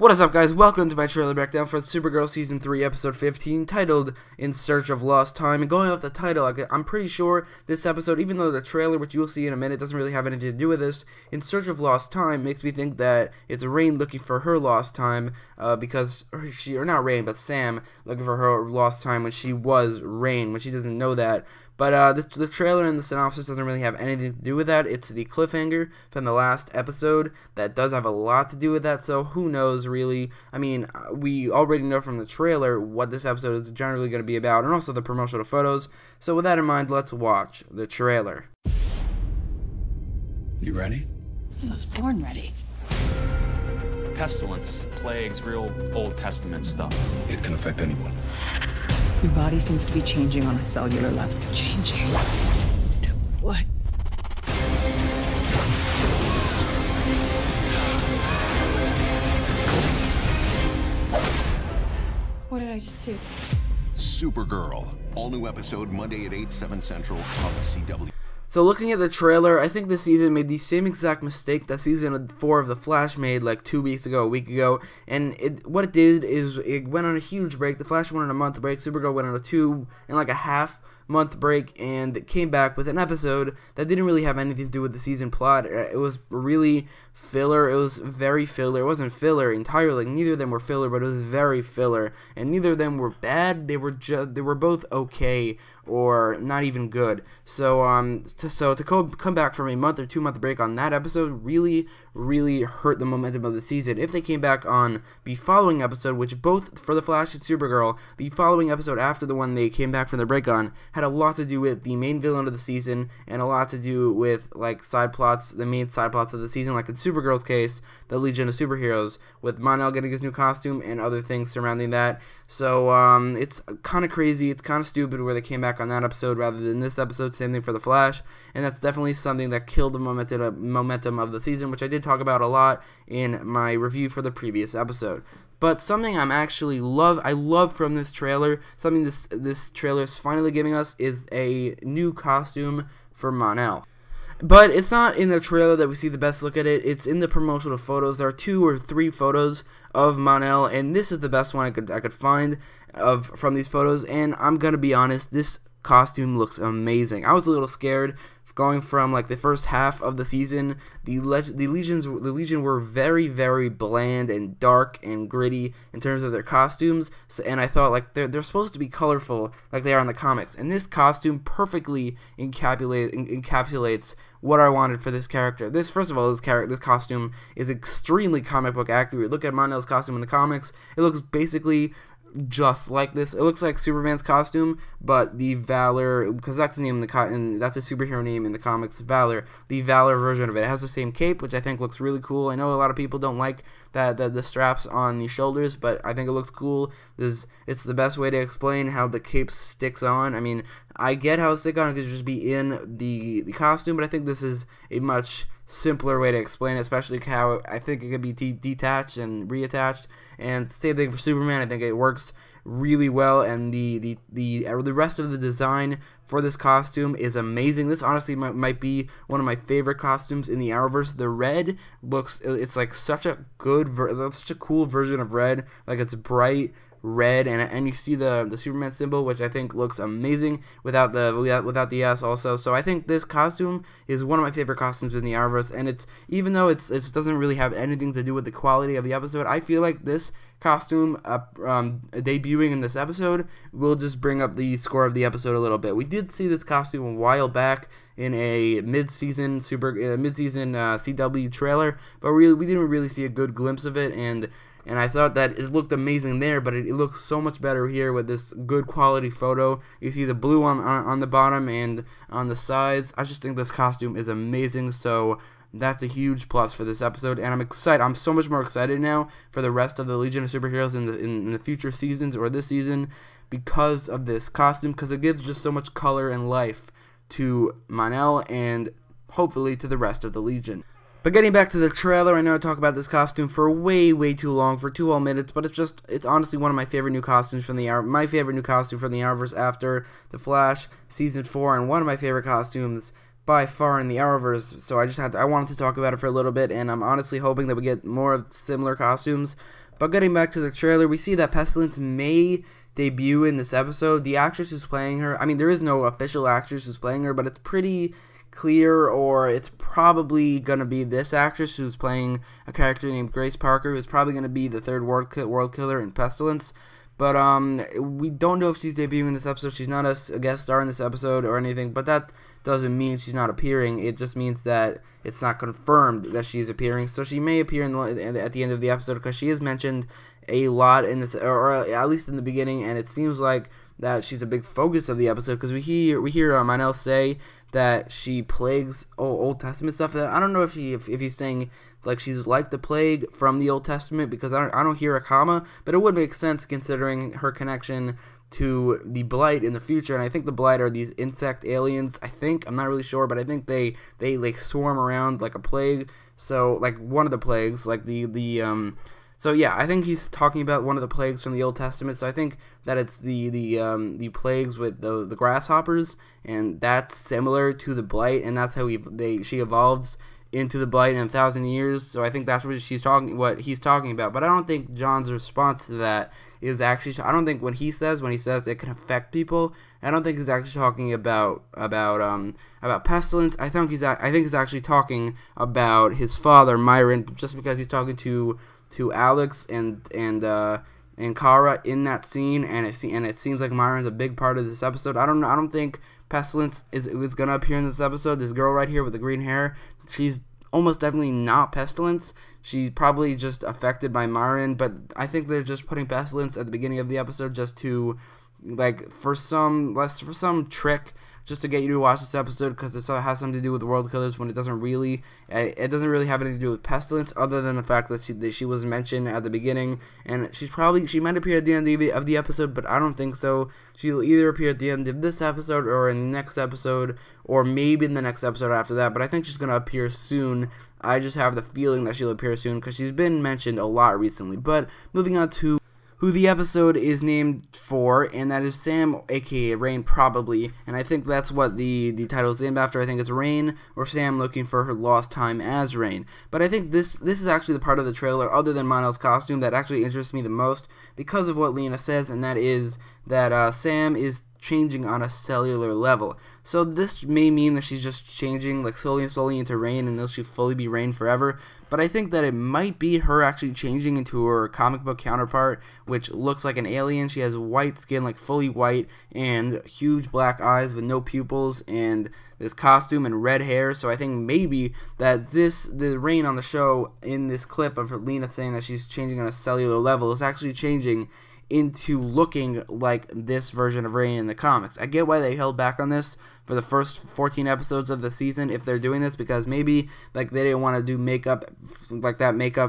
What is up, guys? Welcome to my trailer breakdown for the Supergirl Season 3, Episode 15, titled In Search of Lost Time. And going off the title, I'm pretty sure this episode, even though the trailer, which you will see in a minute, doesn't really have anything to do with this, In Search of Lost Time makes me think that it's Rain looking for her lost time, because not Rain, but Sam looking for her lost time when she was Rain, when she doesn't know that. But the trailer and the synopsis doesn't really have anything to do with that. It's the cliffhanger from the last episode that does have a lot to do with that, so who knows, really. I mean, we already know from the trailer what this episode is generally going to be about, and also the promotional photos. So with that in mind, let's watch the trailer. You ready? I was born ready. Pestilence, plagues, real Old Testament stuff. It can affect anyone. Your body seems to be changing on a cellular level. Changing? To what? What did I just see? Supergirl. All new episode Monday at 8, 7 Central on the CW. So looking at the trailer, I think this season made the same exact mistake that season 4 of The Flash made like 2 weeks ago, a week ago, and what it did is it went on a huge break. The Flash went on a month break, Supergirl went on a 2.5 month break, and came back with an episode that didn't really have anything to do with the season plot. It was really filler. It was very filler. It wasn't filler entirely. Neither of them were filler, but it was very filler, and neither of them were bad. They were both okay or not even good. So to come back from a month or 2 month break on that episode really hurt the momentum of the season. If they came back on the following episode, which both for The Flash and Supergirl, the following episode after the one they came back from the break on, had a lot to do with the main villain of the season and a lot to do with like side plots, the main side plots of the season, like in Supergirl's case, the Legion of Superheroes, with Mon-el getting his new costume and other things surrounding that. So it's kind of crazy, it's kind of stupid where they came back on that episode rather than this episode. Same thing for The Flash, and that's definitely something that killed the momentum of the season, which I did talk about a lot in my review for the previous episode. But something I love from this trailer, something this trailer is finally giving us, is a new costume for Mon-el. But it's not in the trailer that we see the best look at it. It's in the promotional photos. There are 2 or 3 photos of Mon-el, and this is the best one I could find from these photos. And I'm gonna be honest, this costume looks amazing. I was a little scared going from like the first half of the season. The Legion were very bland and dark and gritty in terms of their costumes, and I thought like they're supposed to be colorful like they are in the comics, and this costume perfectly encapsulates what I wanted for this character. First of all, this costume is extremely comic book accurate. Look at Mon-el's costume in the comics. It looks basically just like this. It looks like Superman's costume, but the Valor, because that's the name that's a superhero name in the comics, Valor. The Valor version of it. It has the same cape, which I think looks really cool. I know a lot of people don't like the straps on the shoulders, but I think it looks cool. It's the best way to explain how the cape sticks on. I mean, I get how it sticks on, it could just be in the costume, but I think this is a much simpler way to explain it, especially how I think it could be detached and reattached. And same thing for Superman. I think it works really well, and the rest of the design for this costume is amazing. This honestly might be one of my favorite costumes in the Arrowverse. The red it's like such a such a cool version of red. Like, it's bright red, and you see the Superman symbol, which I think looks amazing without the S also. So I think this costume is one of my favorite costumes in the Arrowverse, and even though it doesn't really have anything to do with the quality of the episode, I feel like this costume debuting in this episode will just bring up the score of the episode a little bit. We did see this costume a while back in a mid-season CW trailer, but we didn't really see a good glimpse of it, and I thought that it looked amazing there, but it looks so much better here with this good quality photo. You see the blue on the bottom and on the sides. I just think this costume is amazing, so that's a huge plus for this episode, and I'm excited. I'm so much more excited now for the rest of the Legion of Superheroes in the future seasons, or this season, because of this costume, because it gives just so much color and life to Mon-el and hopefully to the rest of the Legion. But getting back to the trailer, I know I talk about this costume for way too long, for 2 whole minutes, but it's honestly one of my favorite new costumes from my favorite new costume from the Arrowverse after The Flash Season 4, and one of my favorite costumes by far in the Arrowverse. So I wanted to talk about it for a little bit, and I'm honestly hoping that we get more similar costumes. But getting back to the trailer, we see that Pestilence may debut in this episode. The actress who's playing her, I mean, there is no official actress who's playing her, but it's pretty clear, or it's probably going to be this actress who's playing a character named Grace Parker, who's probably going to be the third world killer in Pestilence. But we don't know if she's debuting in this episode. She's not a guest star in this episode or anything, but that doesn't mean she's not appearing. It just means that it's not confirmed that she's appearing. So she may appear at the end of the episode, because she is mentioned a lot in this, or at least in the beginning, and it seems like that she's a big focus of the episode, because we hear Monel say that she plagues Old Testament stuff. That I don't know if he's saying like she's like the plague from the Old Testament, because I don't hear a comma, but it would make sense considering her connection to the Blight in the future. And I think the Blight are these insect aliens. I'm not really sure, but I think they like swarm around like a plague. So like one of the plagues, like so yeah, I think he's talking about one of the plagues from the Old Testament. So I think that it's the plagues with the grasshoppers, and that's similar to the Blight, and that's how she evolves into the Blight in 1,000 years. So I think that's what he's talking about. But I don't think John's response to that is actually. I don't think when he says it can affect people, I don't think he's actually talking about Pestilence. I think he's actually talking about his father Myron, just because he's talking to Alex and Kara in that scene, and it seems like Myron's a big part of this episode. I don't think Pestilence is gonna appear in this episode. This girl right here with the green hair, she's almost definitely not Pestilence. She's probably just affected by Myron, but I think they're just putting Pestilence at the beginning of the episode just to, like, for some trick, just to get you to watch this episode, because it has something to do with the world killers when it doesn't really have anything to do with Pestilence, other than the fact that she was mentioned at the beginning, and she might appear at the end of the episode, but I don't think so. She'll either appear at the end of this episode or in the next episode, or maybe in the next episode after that, but I think she's going to appear soon. I just have the feeling that she'll appear soon, because she's been mentioned a lot recently. But moving on to who the episode is named for, and that is Sam, aka Rain, probably, and I think that's what the title is named after. I think it's Rain, or Sam looking for her lost time as Rain. But I think this is actually the part of the trailer, other than Monel's costume, that actually interests me the most, because of what Lena says, and that is that Sam is changing on a cellular level. So this may mean that she's just changing like slowly into Rain, and then she'll fully be Rain forever. But I think that it might be her actually changing into her comic book counterpart, which looks like an alien. She has white skin, like fully white, and huge black eyes with no pupils, and this costume and red hair. So I think maybe that the Rain on the show, in this clip of her Lena saying that she's changing on a cellular level, is actually changing into looking like this version of Rain in the comics. I get why they held back on this for the first 14 episodes of the season, if they're doing this, because maybe like they didn't want to do makeup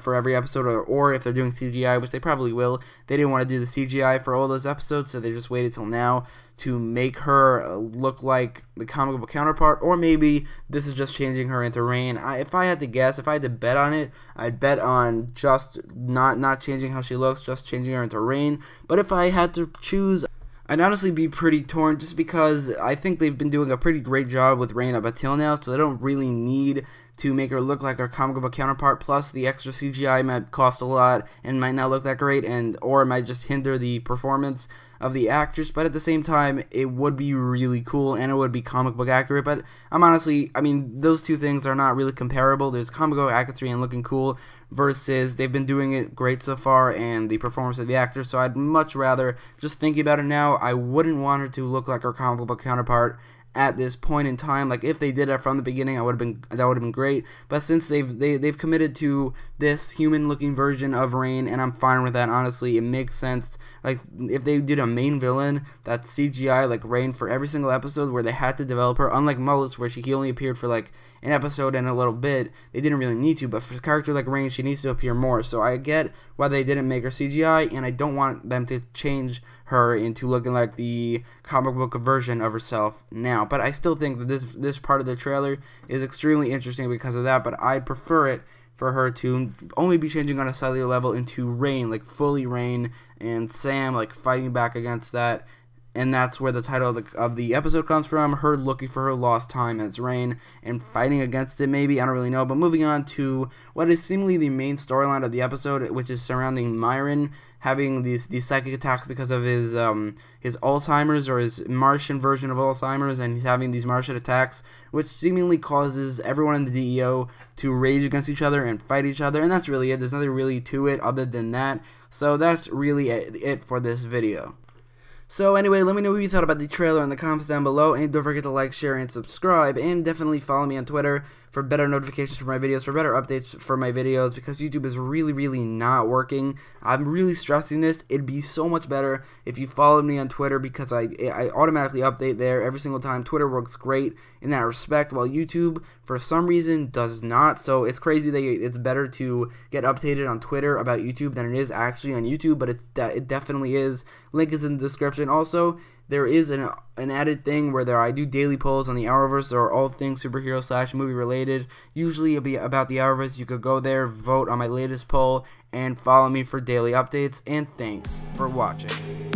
for every episode, or if they're doing CGI, which they probably will, they didn't want to do the CGI for all those episodes, so they just waited till now to make her look like the comic book counterpart. Or maybe this is just changing her into Rain. If I had to guess, if I had to bet on it, I'd bet on just not changing how she looks, just changing her into Rain. But if I had to choose, I'd honestly be pretty torn, just because I think they've been doing a pretty great job with Rain up until now, so they don't really need to make her look like her comic book counterpart. Plus, the extra CGI might cost a lot and might not look that great, or it might just hinder the performance of the actress. But at the same time, it would be really cool, and it would be comic book accurate. But those two things are not really comparable. There's comic book accuracy and looking cool, versus they've been doing it great so far, and the performance of the actor. So I'd much rather, just thinking about it now, I wouldn't want her to look like her comic book counterpart at this point in time. Like, if they did it from the beginning, that would have been great. But since they've committed to this human looking version of Rain, and I'm fine with that, honestly. It makes sense. Like, if they did a main villain that's CGI like Rain for every single episode, where they had to develop her, unlike Mullis, where he only appeared for like an episode and a little bit, they didn't really need to. But for a character like Rain, she needs to appear more. So I get why they didn't make her CGI, and I don't want them to change her into looking like the comic book version of herself now. But I still think that this part of the trailer is extremely interesting because of that. But I prefer it for her to only be changing on a cellular level into Rain, like fully Rain, and Sam like fighting back against that. and that's where the title of the episode comes from, her looking for her lost time as Rain and fighting against it, maybe, I don't really know. But moving on to what is seemingly the main storyline of the episode, which is surrounding Myron having these psychic attacks because of his Alzheimer's, or his Martian version of Alzheimer's, and he's having these Martian attacks, which seemingly causes everyone in the DEO to rage against each other and fight each other, and that's really it. There's nothing really to it other than that, so that's really it for this video. So anyway, let me know what you thought about the trailer in the comments down below, and don't forget to like, share, and subscribe, and definitely follow me on Twitter for better notifications for my videos, for better updates for my videos, because YouTube is really not working. I'm really stressing this. It'd be so much better if you followed me on Twitter, because I automatically update there every single time. Twitter works great in that respect, while YouTube, for some reason, does not. So it's crazy that it's better to get updated on Twitter about YouTube than it is actually on YouTube, but it definitely is. Link is in the description. Also, there is an added thing where I do daily polls on the Arrowverse, or all things superhero / movie related. Usually it'll be about the Arrowverse. You could go there, vote on my latest poll, and follow me for daily updates. And thanks for watching.